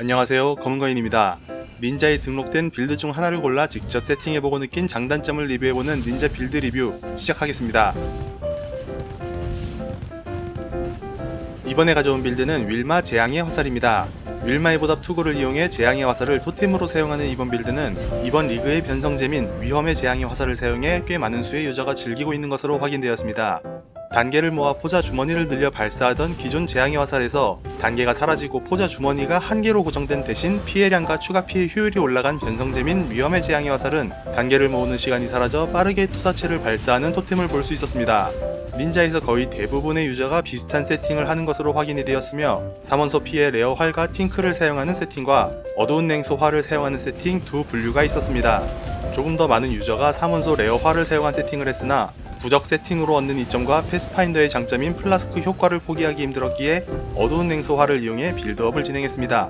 안녕하세요, 검은거인입니다. 닌자에 등록된 빌드 중 하나를 골라 직접 세팅해보고 느낀 장단점을 리뷰해보는 닌자 빌드 리뷰 시작하겠습니다. 이번에 가져온 빌드는 윌마 재앙의 화살입니다. 윌마의 보답 투구를 이용해 재앙의 화살을 토템으로 사용하는 이번 빌드는 이번 리그의 변성잼인 위험의 재앙의 화살을 사용해 꽤 많은 수의 유저가 즐기고 있는 것으로 확인되었습니다. 단계를 모아 포자 주머니를 늘려 발사하던 기존 재앙의 화살에서 단계가 사라지고 포자 주머니가 한 개로 고정된 대신 피해량과 추가 피해 효율이 올라간 변성잼인 위험의 재앙의 화살은 단계를 모으는 시간이 사라져 빠르게 투사체를 발사하는 토템을 볼 수 있었습니다. 닌자에서 거의 대부분의 유저가 비슷한 세팅을 하는 것으로 확인이 되었으며 3원소 피해 레어 활과 팅크를 사용하는 세팅과 어두운 냉소 활을 사용하는 세팅 두 분류가 있었습니다. 조금 더 많은 유저가 3원소 레어 활을 사용한 세팅을 했으나 부적 세팅으로 얻는 이점과 패스파인더의 장점인 플라스크 효과를 포기하기 힘들었기에 어두운 냉소화를 이용해 빌드업을 진행했습니다.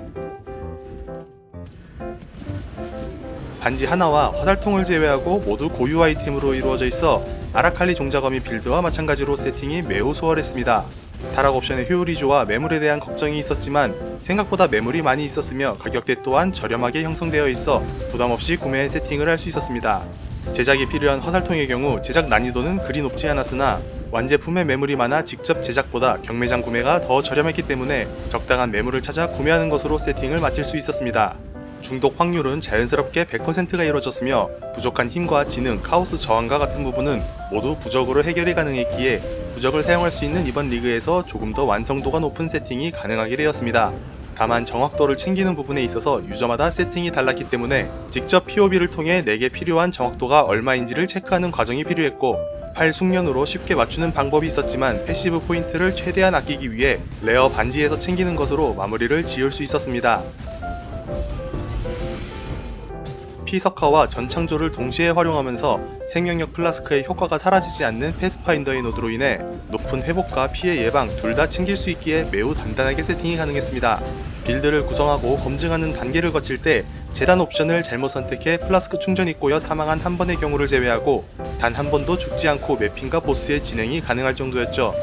반지 하나와 화살통을 제외하고 모두 고유 아이템으로 이루어져 있어 아라칼리 종자거미 빌드와 마찬가지로 세팅이 매우 수월했습니다. 타락 옵션의 효율이 좋아 매물에 대한 걱정이 있었지만 생각보다 매물이 많이 있었으며 가격대 또한 저렴하게 형성되어 있어 부담없이 구매 세팅을 할 수 있었습니다. 제작이 필요한 화살통의 경우 제작 난이도는 그리 높지 않았으나 완제품에 매물이 많아 직접 제작보다 경매장 구매가 더 저렴했기 때문에 적당한 매물을 찾아 구매하는 것으로 세팅을 마칠 수 있었습니다. 중독 확률은 자연스럽게 100%가 이루어졌으며 부족한 힘과 지능, 카오스 저항과 같은 부분은 모두 부적으로 해결이 가능했기에 부적을 사용할 수 있는 이번 리그에서 조금 더 완성도가 높은 세팅이 가능하게 되었습니다. 다만 정확도를 챙기는 부분에 있어서 유저마다 세팅이 달랐기 때문에 직접 POB를 통해 내게 필요한 정확도가 얼마인지를 체크하는 과정이 필요했고 팔 숙련으로 쉽게 맞추는 방법이 있었지만 패시브 포인트를 최대한 아끼기 위해 레어 반지에서 챙기는 것으로 마무리를 지을 수 있었습니다. 피석화와 전창조를 동시에 활용하면서 생명력 플라스크의 효과가 사라지지 않는 패스파인더의 노드로 인해 높은 회복과 피해 예방 둘 다 챙길 수 있기에 매우 단단하게 세팅이 가능했습니다. 빌드를 구성하고 검증하는 단계를 거칠 때 재단 옵션을 잘못 선택해 플라스크 충전이 꼬여 사망한 한 번의 경우를 제외하고 단 한 번도 죽지 않고 매핑과 보스의 진행이 가능할 정도였죠.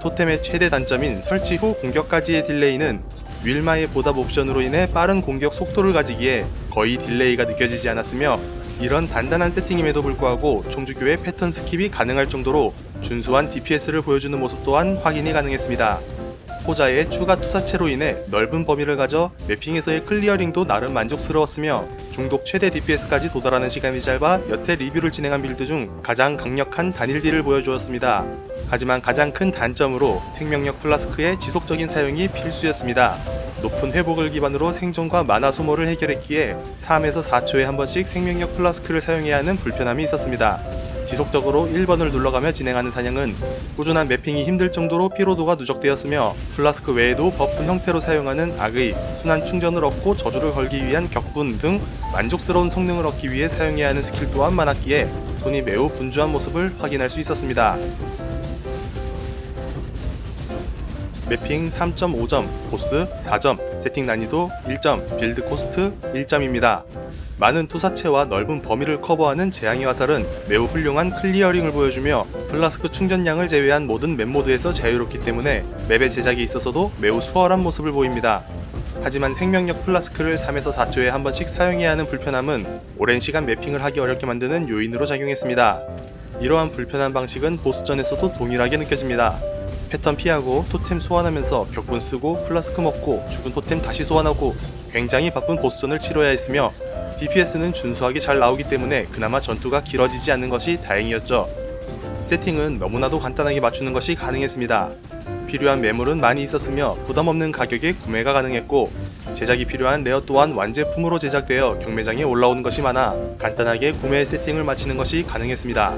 토템의 최대 단점인 설치 후 공격까지의 딜레이는 윌마의 보답 옵션으로 인해 빠른 공격 속도를 가지기에 거의 딜레이가 느껴지지 않았으며 이런 단단한 세팅임에도 불구하고 총주교의 패턴 스킵이 가능할 정도로 준수한 DPS를 보여주는 모습 또한 확인이 가능했습니다. 포자의 추가 투사체로 인해 넓은 범위를 가져 매핑에서의 클리어링도 나름 만족스러웠으며 중독 최대 DPS까지 도달하는 시간이 짧아 여태 리뷰를 진행한 빌드 중 가장 강력한 단일 딜을 보여주었습니다. 하지만 가장 큰 단점으로 생명력 플라스크의 지속적인 사용이 필수였습니다. 높은 회복을 기반으로 생존과 마나 소모를 해결했기에 3에서 4초에 한 번씩 생명력 플라스크를 사용해야 하는 불편함이 있었습니다. 지속적으로 1번을 눌러가며 진행하는 사냥은 꾸준한 매핑이 힘들 정도로 피로도가 누적되었으며 플라스크 외에도 버프 형태로 사용하는 악의, 순환 충전을 얻고 저주를 걸기 위한 격분 등 만족스러운 성능을 얻기 위해 사용해야 하는 스킬 또한 많았기에 손이 매우 분주한 모습을 확인할 수 있었습니다. 매핑 3.5점, 보스 4점, 세팅 난이도 1점, 빌드 코스트 1점입니다. 많은 투사체와 넓은 범위를 커버하는 재앙의 화살은 매우 훌륭한 클리어링을 보여주며 플라스크 충전량을 제외한 모든 맵 모드에서 자유롭기 때문에 맵의 제작에 있어서도 매우 수월한 모습을 보입니다. 하지만 생명력 플라스크를 3에서 4초에 한 번씩 사용해야 하는 불편함은 오랜 시간 매핑을 하기 어렵게 만드는 요인으로 작용했습니다. 이러한 불편한 방식은 보스전에서도 동일하게 느껴집니다. 패턴 피하고 토템 소환하면서 격분 쓰고 플라스크 먹고 죽은 토템 다시 소환하고 굉장히 바쁜 보스전을 치러야 했으며 DPS는 준수하게 잘 나오기 때문에 그나마 전투가 길어지지 않는 것이 다행이었죠. 세팅은 너무나도 간단하게 맞추는 것이 가능했습니다. 필요한 매물은 많이 있었으며 부담없는 가격에 구매가 가능했고 제작이 필요한 레어 또한 완제품으로 제작되어 경매장에 올라오는 것이 많아 간단하게 구매 세팅을 마치는 것이 가능했습니다.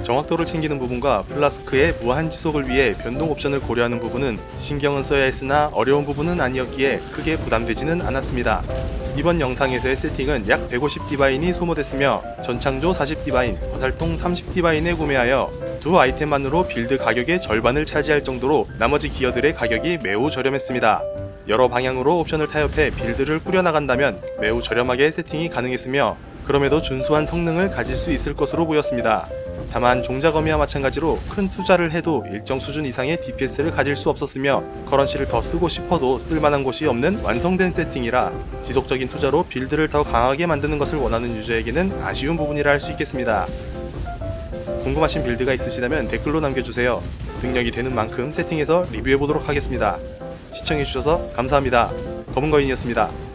정확도를 챙기는 부분과 플라스크의 무한 지속을 위해 변동 옵션을 고려하는 부분은 신경은 써야 했으나 어려운 부분은 아니었기에 크게 부담되지는 않았습니다. 이번 영상에서의 세팅은 약 150 디바인이 소모됐으며 전창조 40 디바인, 화살통 30 디바인에 구매하여 두 아이템만으로 빌드 가격의 절반을 차지할 정도로 나머지 기어들의 가격이 매우 저렴했습니다. 여러 방향으로 옵션을 타협해 빌드를 꾸려나간다면 매우 저렴하게 세팅이 가능했으며 그럼에도 준수한 성능을 가질 수 있을 것으로 보였습니다. 다만 종자거미와 마찬가지로 큰 투자를 해도 일정 수준 이상의 DPS를 가질 수 없었으며 커런시를 더 쓰고 싶어도 쓸만한 곳이 없는 완성된 세팅이라 지속적인 투자로 빌드를 더 강하게 만드는 것을 원하는 유저에게는 아쉬운 부분이라 할 수 있겠습니다. 궁금하신 빌드가 있으시다면 댓글로 남겨주세요. 능력이 되는 만큼 세팅해서 리뷰해보도록 하겠습니다. 시청해주셔서 감사합니다. 검은거인이었습니다.